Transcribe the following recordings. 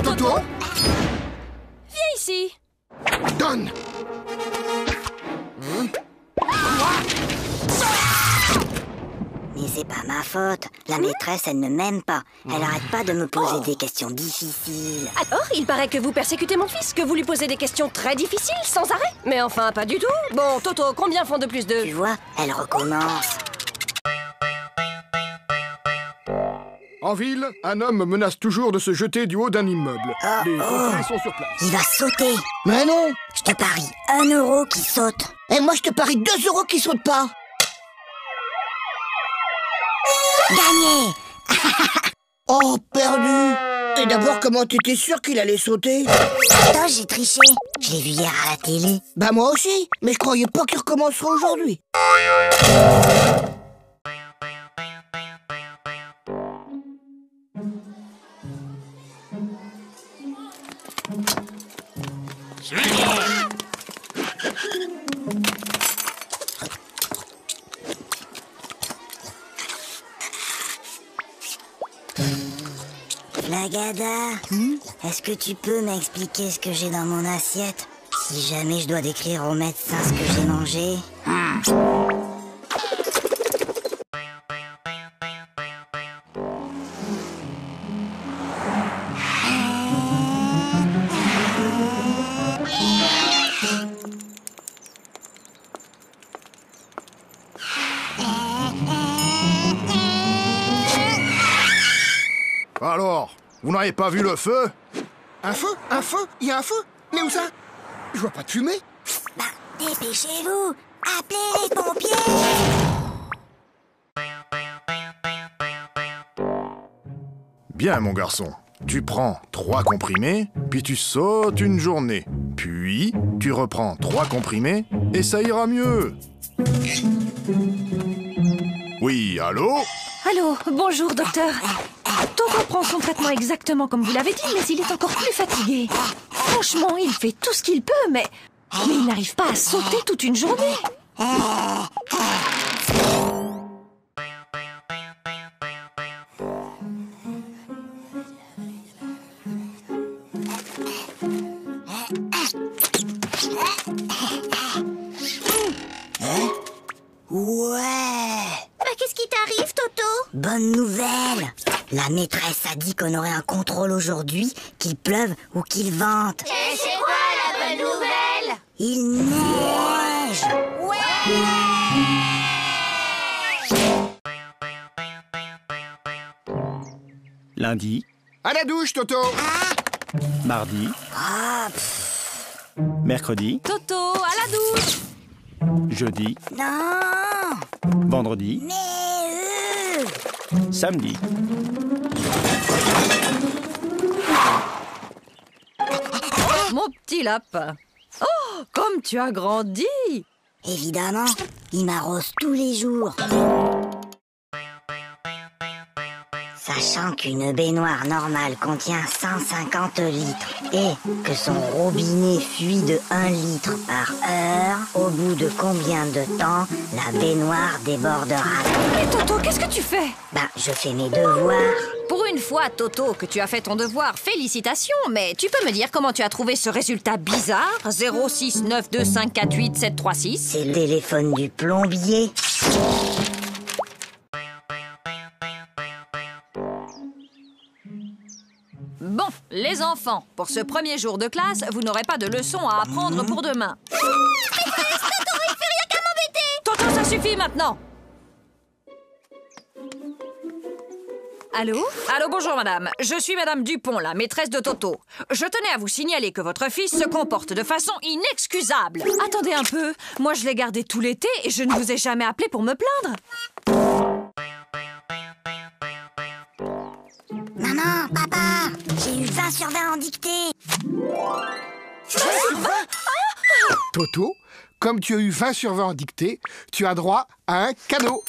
Toto? Viens ici. Donne! Mais c'est pas ma faute. La maîtresse, elle ne m'aime pas. Elle arrête pas de me poser des questions difficiles. Alors, il paraît que vous persécutez mon fils, que vous lui posez des questions très difficiles, sans arrêt. Mais enfin, pas du tout. Bon, Toto, combien font 2 plus 2? Tu vois, elle recommence. En ville, un homme menace toujours de se jeter du haut d'un immeuble. Les pompiers sont sur place. Il va sauter. Mais non. Je te parie 1 euro qui saute. Et moi, je te parie 2 euros qui sautent pas. Gagné. Oh, perdu. Et d'abord, comment t'étais sûr qu'il allait sauter? Attends, j'ai triché. Je l'ai vu hier à la télé. Bah moi aussi, mais je croyais pas qu'il recommencerait aujourd'hui. Flagada, est-ce que tu peux m'expliquer ce que j'ai dans mon assiette? Si jamais je dois décrire au médecin ce que j'ai mangé. Alors, vous n'avez pas vu le feu? Un feu? Un feu? Il y a un feu? Mais où ça? Je vois pas de fumée. Bah, dépêchez-vous! Appelez les pompiers! Bien, mon garçon. Tu prends 3 comprimés, puis tu sautes une journée. Puis, tu reprends 3 comprimés, et ça ira mieux. Oui, allô? Allô, bonjour, docteur. Toto prend son traitement exactement comme vous l'avez dit, mais il est encore plus fatigué. Franchement, il fait tout ce qu'il peut, mais il n'arrive pas à sauter toute une journée. Ouais! Bah, qu'est-ce qui t'arrive, Toto? Bonne nouvelle! La maîtresse a dit qu'on aurait un contrôle aujourd'hui, qu'il pleuve ou qu'il vente. Et c'est quoi la bonne nouvelle? Il neige! Lundi, À la douche, Toto! mardi, Ah, mercredi, Toto, à la douche. jeudi, non! vendredi, Mais samedi. Mon petit lapin. Oh, comme tu as grandi. évidemment, il m'arrose tous les jours. Sachant qu'une baignoire normale contient 150 litres et que son robinet fuit de 1 litre par heure, au bout de combien de temps la baignoire débordera? Mais Toto, qu'est-ce que tu fais? Bah, je fais mes devoirs. Pour une fois, Toto, que tu as fait ton devoir, félicitations, mais tu peux me dire comment tu as trouvé ce résultat bizarre? 06925487736. C'est le téléphone du plombier. Bon, les enfants, pour ce premier jour de classe, vous n'aurez pas de leçons à apprendre pour demain. Toto, ça suffit maintenant. Allô? Allô, bonjour madame. Je suis madame Dupont, la maîtresse de Toto. Je tenais à vous signaler que votre fils se comporte de façon inexcusable. Attendez un peu. Moi, je l'ai gardé tout l'été et je ne vous ai jamais appelé pour me plaindre. Maman, papa, j'ai eu 20 sur 20 en dictée. Toto, comme tu as eu 20 sur 20 en dictée, tu as droit à un cadeau.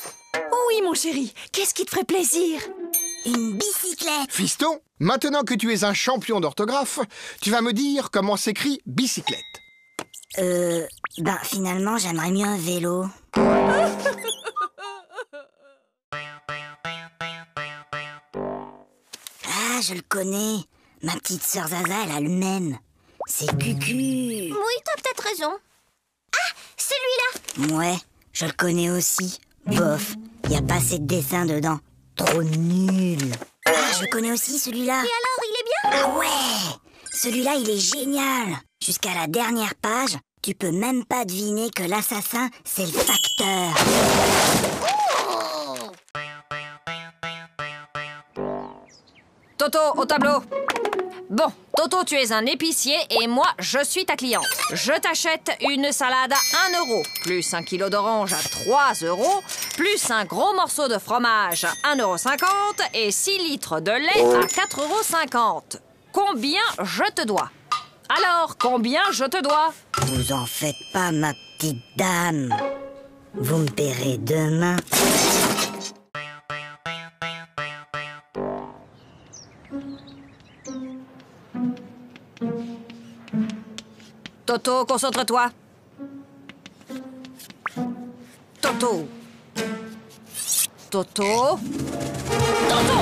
Oui, mon chéri. Qu'est-ce qui te ferait plaisir? Une bicyclette. Fiston, maintenant que tu es un champion d'orthographe, tu vas me dire comment s'écrit bicyclette. Ben finalement, j'aimerais mieux un vélo. je le connais. Ma petite sœur Zaza, elle a le même. C'est Cucu. Oui, t'as peut-être raison. Ah, celui-là. Ouais, je le connais aussi. Bof, y a pas assez de dessins dedans. Trop nul. Ah, je le connais aussi celui-là. Et alors, il est bien? Ah ouais, celui-là, il est génial. Jusqu'à la dernière page, tu peux même pas deviner que l'assassin, c'est le facteur. Toto, au tableau. Bon, Toto, tu es un épicier et moi, je suis ta cliente. Je t'achète une salade à 1 euro, plus 1 kilo d'orange à 3 euros, plus un gros morceau de fromage à 1,50 € et 6 litres de lait à 4,50 €. Combien je te dois? Alors, combien je te dois? Vous en faites pas, ma petite dame. Vous me paierez demain. Toto, concentre-toi. Toto. Toto. Toto.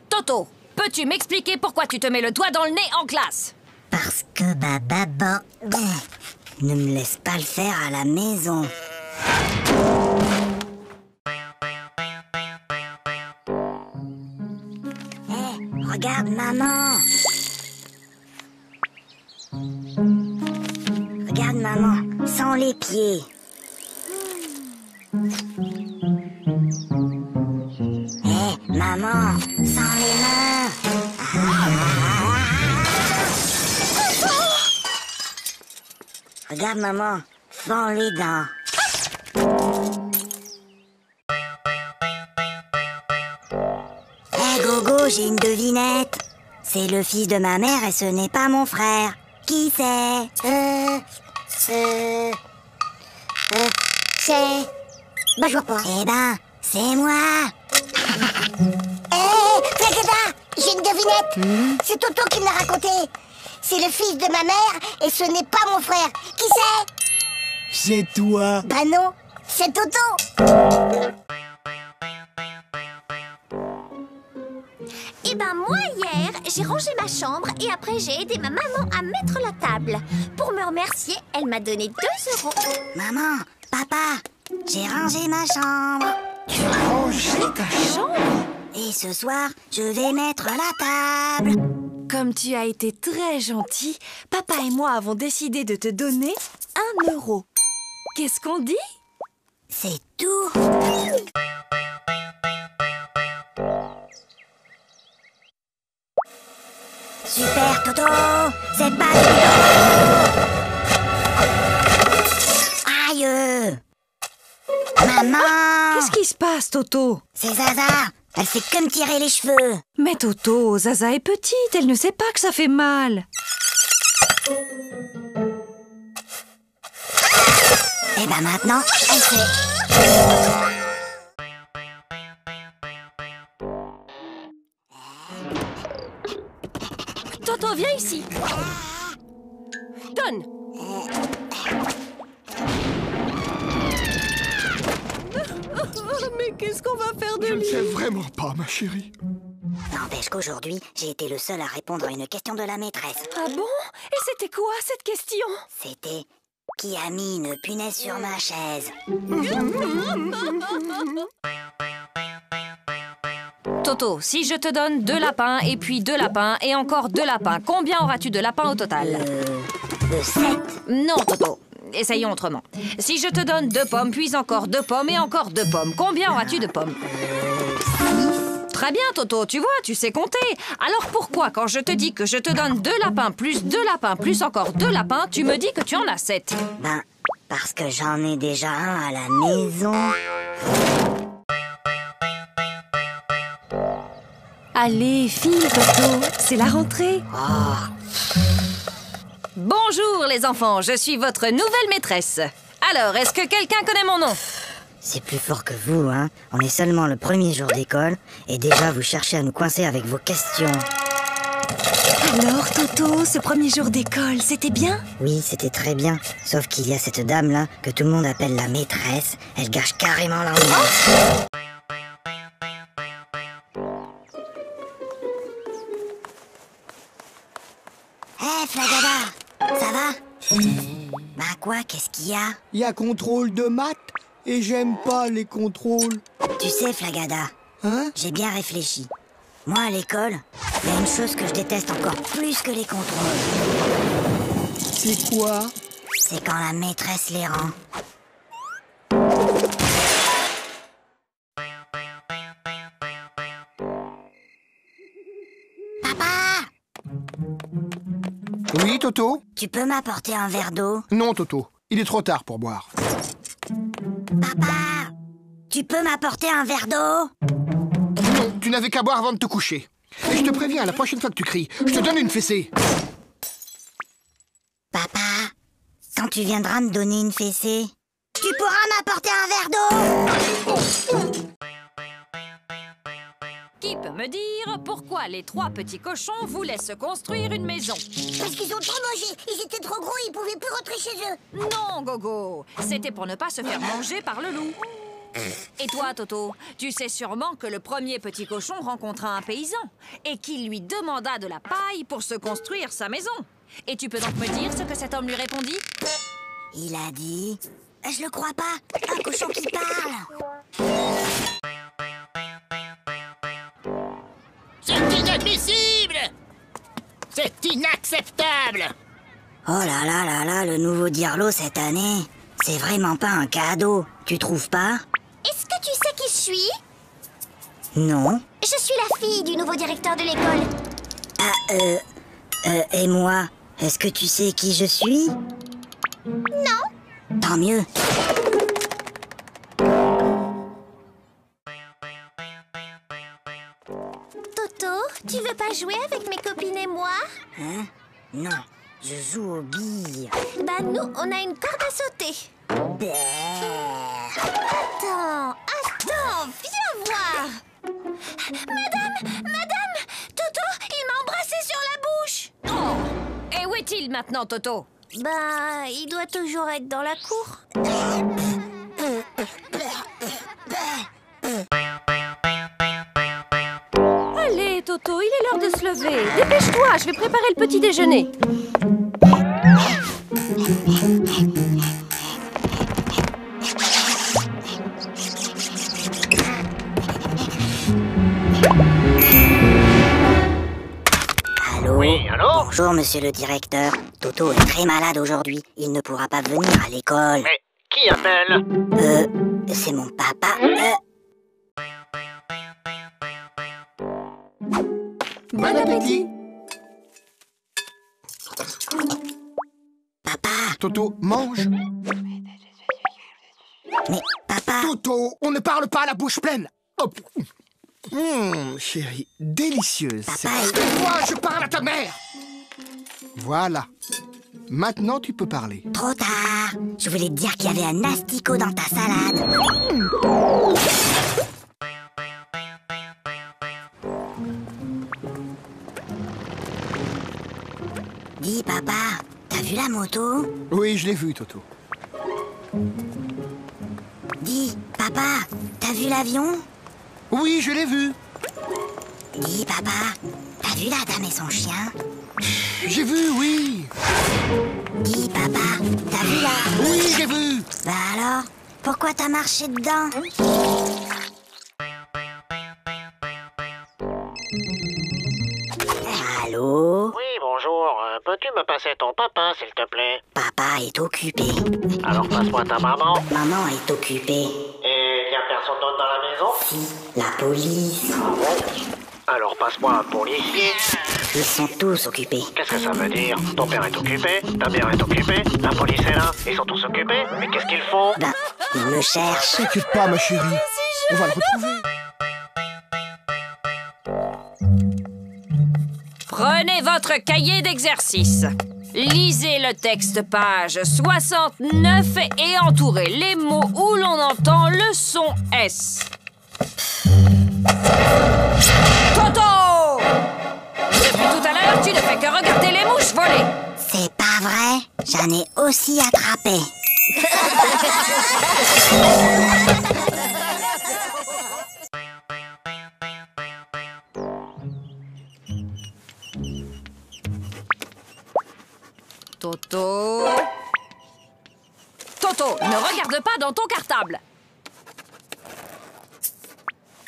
Toto, peux-tu m'expliquer pourquoi tu te mets le doigt dans le nez en classe? Parce que ma maman ne me laisse pas le faire à la maison. Hé, regarde maman. Regarde maman, sans les pieds. Hé, maman, sans les mains. Regarde maman, sans les dents. Hé Gogo, j'ai une devinette. C'est le fils de ma mère et ce n'est pas mon frère. Qui c'est? C'est... Bah, je vois pas. Eh ben, c'est moi. Hé, Flagada, j'ai une devinette. C'est Toto qui me l'a raconté. C'est le fils de ma mère et ce n'est pas mon frère. Qui c'est? C'est toi. Bah non, c'est Toto. Eh ben moi hier, j'ai rangé ma chambre et après j'ai aidé ma maman à mettre la table. Pour me remercier, elle m'a donné 2 €. Maman, papa, j'ai rangé ma chambre. Tu as rangé ta chambre? Et ce soir, je vais mettre la table. Comme tu as été très gentil, papa et moi avons décidé de te donner 1 euro. Qu'est-ce qu'on dit? C'est tout. Super Toto, c'est pas Aïe. Maman. Qu'est-ce qui se passe, Toto? C'est Zaza. Elle fait que me tirer les cheveux. Mais Toto, Zaza est petite, elle ne sait pas que ça fait mal. Et ben maintenant, elle sait. Toto, viens ici. Donne. Mais qu'est-ce qu'on va faire de Je ne lui? sais vraiment pas, ma chérie. N'empêche qu'aujourd'hui, j'ai été le seul à répondre à une question de la maîtresse. Ah bon? Et c'était quoi cette question? C'était « Qui a mis une punaise sur ma chaise ?» Toto, si je te donne 2 lapins et puis 2 lapins et encore 2 lapins, combien auras-tu de lapins au total? De 7. Non, Toto. Essayons autrement. Si je te donne 2 pommes, puis encore 2 pommes et encore 2 pommes, combien auras-tu de pommes? 6. Très bien, Toto, tu vois, tu sais compter. Alors pourquoi, quand je te dis que je te donne 2 lapins, plus 2 lapins, plus encore 2 lapins, tu me dis que tu en as 7? Ben, parce que j'en ai déjà un à la maison. Allez, file, Toto, c'est la rentrée. Bonjour, les enfants, je suis votre nouvelle maîtresse. Alors, est-ce que quelqu'un connaît mon nom? C'est plus fort que vous, hein. On est seulement le premier jour d'école et déjà vous cherchez à nous coincer avec vos questions. Alors, Toto, ce premier jour d'école, c'était bien? Oui, c'était très bien. Sauf qu'il y a cette dame-là que tout le monde appelle la maîtresse. Elle gâche carrément l'ambiance. Quoi? Qu'est-ce qu'il y a? Il y a contrôle de maths et j'aime pas les contrôles. Tu sais, Flagada, Hein? j'ai bien réfléchi. Moi, à l'école, il y a une chose que je déteste encore plus que les contrôles. C'est quoi? C'est quand la maîtresse les rend. Papa! Oui, Toto? Tu peux m'apporter un verre d'eau? Non, Toto. Il est trop tard pour boire. Papa! Tu peux m'apporter un verre d'eau? Non, tu n'avais qu'à boire avant de te coucher. Et je te préviens, la prochaine fois que tu cries, je te donne une fessée. Papa, quand tu viendras me donner une fessée, tu pourras m'apporter un verre d'eau? Qui peut me dire pourquoi les 3 petits cochons voulaient se construire une maison? Parce qu'ils ont trop mangé, ils étaient trop gros, ils pouvaient plus rentrer chez eux. Non, Gogo, c'était pour ne pas se faire manger par le loup. Et toi, Toto, tu sais sûrement que le premier petit cochon rencontra un paysan et qu'il lui demanda de la paille pour se construire sa maison. Et tu peux donc me dire ce que cet homme lui répondit? Il a dit... Je le crois pas, un cochon qui parle. C'est inadmissible! C'est inacceptable! Oh là là là là, le nouveau Dirlo cette année, c'est vraiment pas un cadeau, tu trouves pas? Est-ce que tu sais qui je suis? Non. Je suis la fille du nouveau directeur de l'école. Et moi, est-ce que tu sais qui je suis? Non? Tant mieux. Toto, tu veux pas jouer avec mes copines et moi? Hein? Non, je joue aux billes. Bah nous, on a une corde à sauter. Attends, viens voir. Madame, Toto, il m'a embrassé sur la bouche. Oh! Et où est-il maintenant, Toto? Bah, il doit toujours être dans la cour. Allez, Toto, il est l'heure de se lever. Dépêche-toi, je vais préparer le petit déjeuner. Allô? Oui, allô? Bonjour, monsieur le directeur. Toto est très malade aujourd'hui. Il ne pourra pas venir à l'école. Mais qui appelle? C'est mon papa. Bon appétit. Papa, Toto, mange. mais papa... Toto, on ne parle pas à la bouche pleine. Hop. Chérie, délicieuse. Papa, Moi, je parle à ta mère. Voilà. Maintenant, tu peux parler. trop tard. Je voulais te dire qu'il y avait un asticot dans ta salade. Dis, papa, t'as vu la moto? Oui, je l'ai vu, Toto. Dis, papa, t'as vu l'avion? Oui, je l'ai vu. Dis, papa, t'as vu la dame et son chien? J'ai vu, oui. Dis, papa, t'as vu la... Oui, j'ai vu. Bah alors, pourquoi t'as marché dedans? Allô? Oui, bonjour. Peux-tu me passer ton papa, s'il te plaît? Papa est occupé. Alors passe-moi ta maman. Maman est occupée. Et y a personne d'autre dans la maison? Si, la police. Alors passe-moi un policier. Ils sont tous occupés. Qu'est-ce que ça veut dire? Ton père est occupé, ta mère est occupée, la police est là, ils sont tous occupés. Mais qu'est-ce qu'ils font? Ben, ils me cherchent. T'inquiète pas, ma chérie. On va le retrouver. Prenez votre cahier d'exercice. Lisez le texte page 69 et entourez les mots où l'on entend le son S. Toto! Depuis tout à l'heure, tu ne fais que regarder les mouches voler. C'est pas vrai, j'en ai aussi attrapé. Toto? Toto, ne regarde pas dans ton cartable.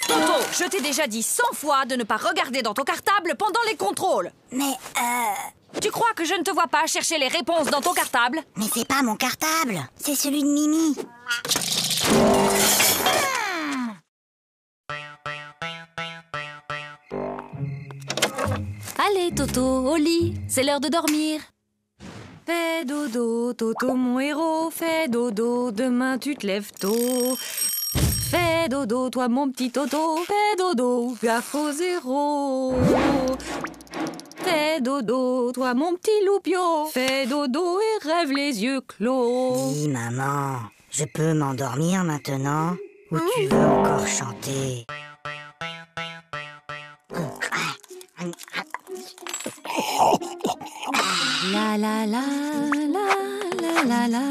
Toto, je t'ai déjà dit 100 fois de ne pas regarder dans ton cartable pendant les contrôles. Mais, Tu crois que je ne te vois pas chercher les réponses dans ton cartable? mais c'est pas mon cartable, c'est celui de Mimi. Allez, Toto, au lit. C'est l'heure de dormir. Fais dodo, Toto, mon héros. Fais dodo, demain tu te lèves tôt. Fais dodo, toi, mon petit Toto. Fais dodo, gaffe au zéro. Fais dodo, toi, mon petit loupio. Fais dodo et rêve les yeux clos. Dis, maman, je peux m'endormir maintenant? Ou tu veux encore chanter? La la la la la la la.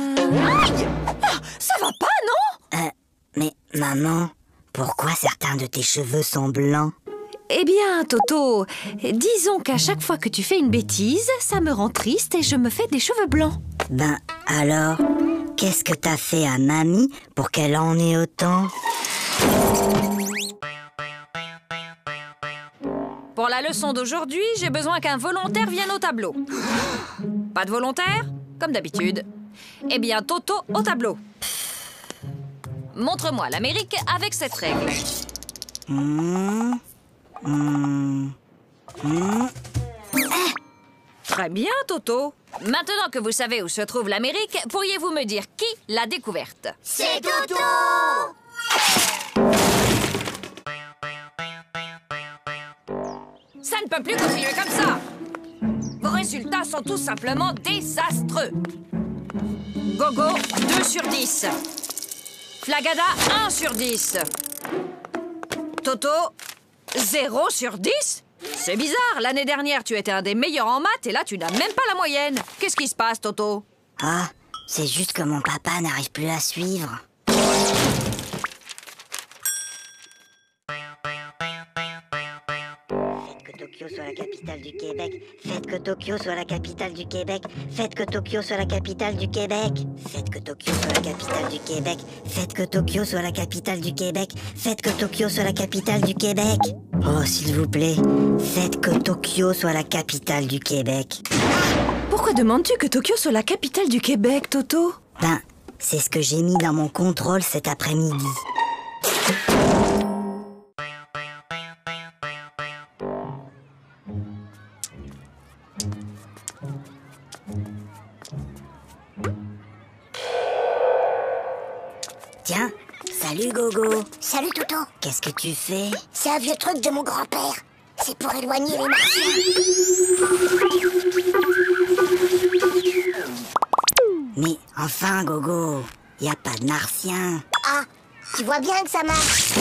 Ça va pas, non? Mais maman, pourquoi certains de tes cheveux sont blancs? Eh bien, Toto, disons qu'à chaque fois que tu fais une bêtise, ça me rend triste et je me fais des cheveux blancs. Ben alors, qu'est-ce que t'as fait à mamie pour qu'elle en ait autant? Pour la leçon d'aujourd'hui, j'ai besoin qu'un volontaire vienne au tableau. Pas de volontaire? Comme d'habitude. Eh bien, Toto au tableau. Montre-moi l'Amérique avec cette règle. Très bien, Toto. Maintenant que vous savez où se trouve l'Amérique, pourriez-vous me dire qui l'a découverte? C'est Toto! Ça ne peut plus continuer comme ça. Vos résultats sont tout simplement désastreux. Gogo, 2 sur 10. Flagada, 1 sur 10. Toto, 0 sur 10? C'est bizarre, l'année dernière, tu étais un des meilleurs en maths et là, tu n'as même pas la moyenne. Qu'est-ce qui se passe, Toto? Ah, c'est juste que mon papa n'arrive plus à suivre. Tokyo soit la capitale du Québec. Faites que Tokyo soit la capitale du Québec. Faites que Tokyo soit la capitale du Québec. Faites que Tokyo soit la capitale du Québec. Faites que Tokyo soit la capitale du Québec. Faites que Tokyo soit la capitale du Québec. Oh, s'il vous plaît, faites que Tokyo soit la capitale du Québec. Pourquoi demandes-tu que Tokyo soit la capitale du Québec, Toto? Ben, c'est ce que j'ai mis dans mon contrôle cet après-midi. Tiens, salut Gogo. Salut Toto. Qu'est-ce que tu fais? C'est un vieux truc de mon grand-père. C'est pour éloigner les martiens. Mais enfin Gogo, y a pas de martien. Ah, tu vois bien que ça marche.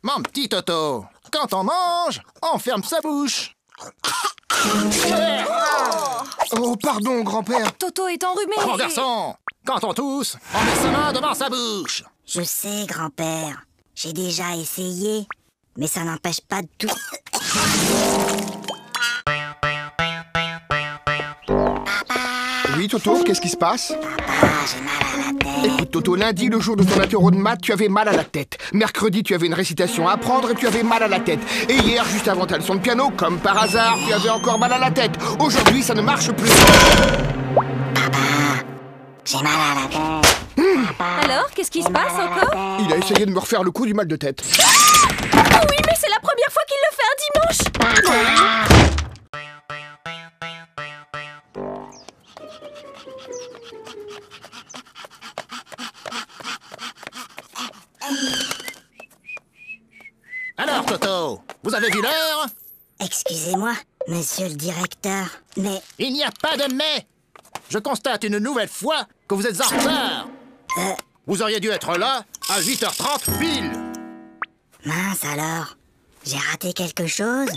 Mon petit Toto, quand on mange, on ferme sa bouche. Oh, pardon, grand-père. Toto est enrhumé. Mon garçon, quand on tousse, on met sa main devant sa bouche. Je sais, grand-père. J'ai déjà essayé. Mais ça n'empêche pas de tout. Oui, Toto, qu'est-ce qui se passe? Papa, j'ai mal à la tête. Écoute, Toto, lundi, le jour de ton apéro de maths, tu avais mal à la tête. Mercredi, tu avais une récitation à apprendre et tu avais mal à la tête. Et hier, juste avant ta leçon de piano, comme par hasard, tu avais encore mal à la tête. Aujourd'hui, ça ne marche plus. J'ai mal à la tête. Alors, qu'est-ce qui se passe encore? Il a essayé de me refaire le coup du mal de tête. Ah oui, mais c'est la première fois qu'il le fait un dimanche. Alors, Toto, vous avez vu l'heure? Excusez-moi, monsieur le directeur, mais... Il n'y a pas de mais. Je constate une nouvelle fois que vous êtes en retard. Vous auriez dû être là à 8h30 pile. Mince alors, j'ai raté quelque chose?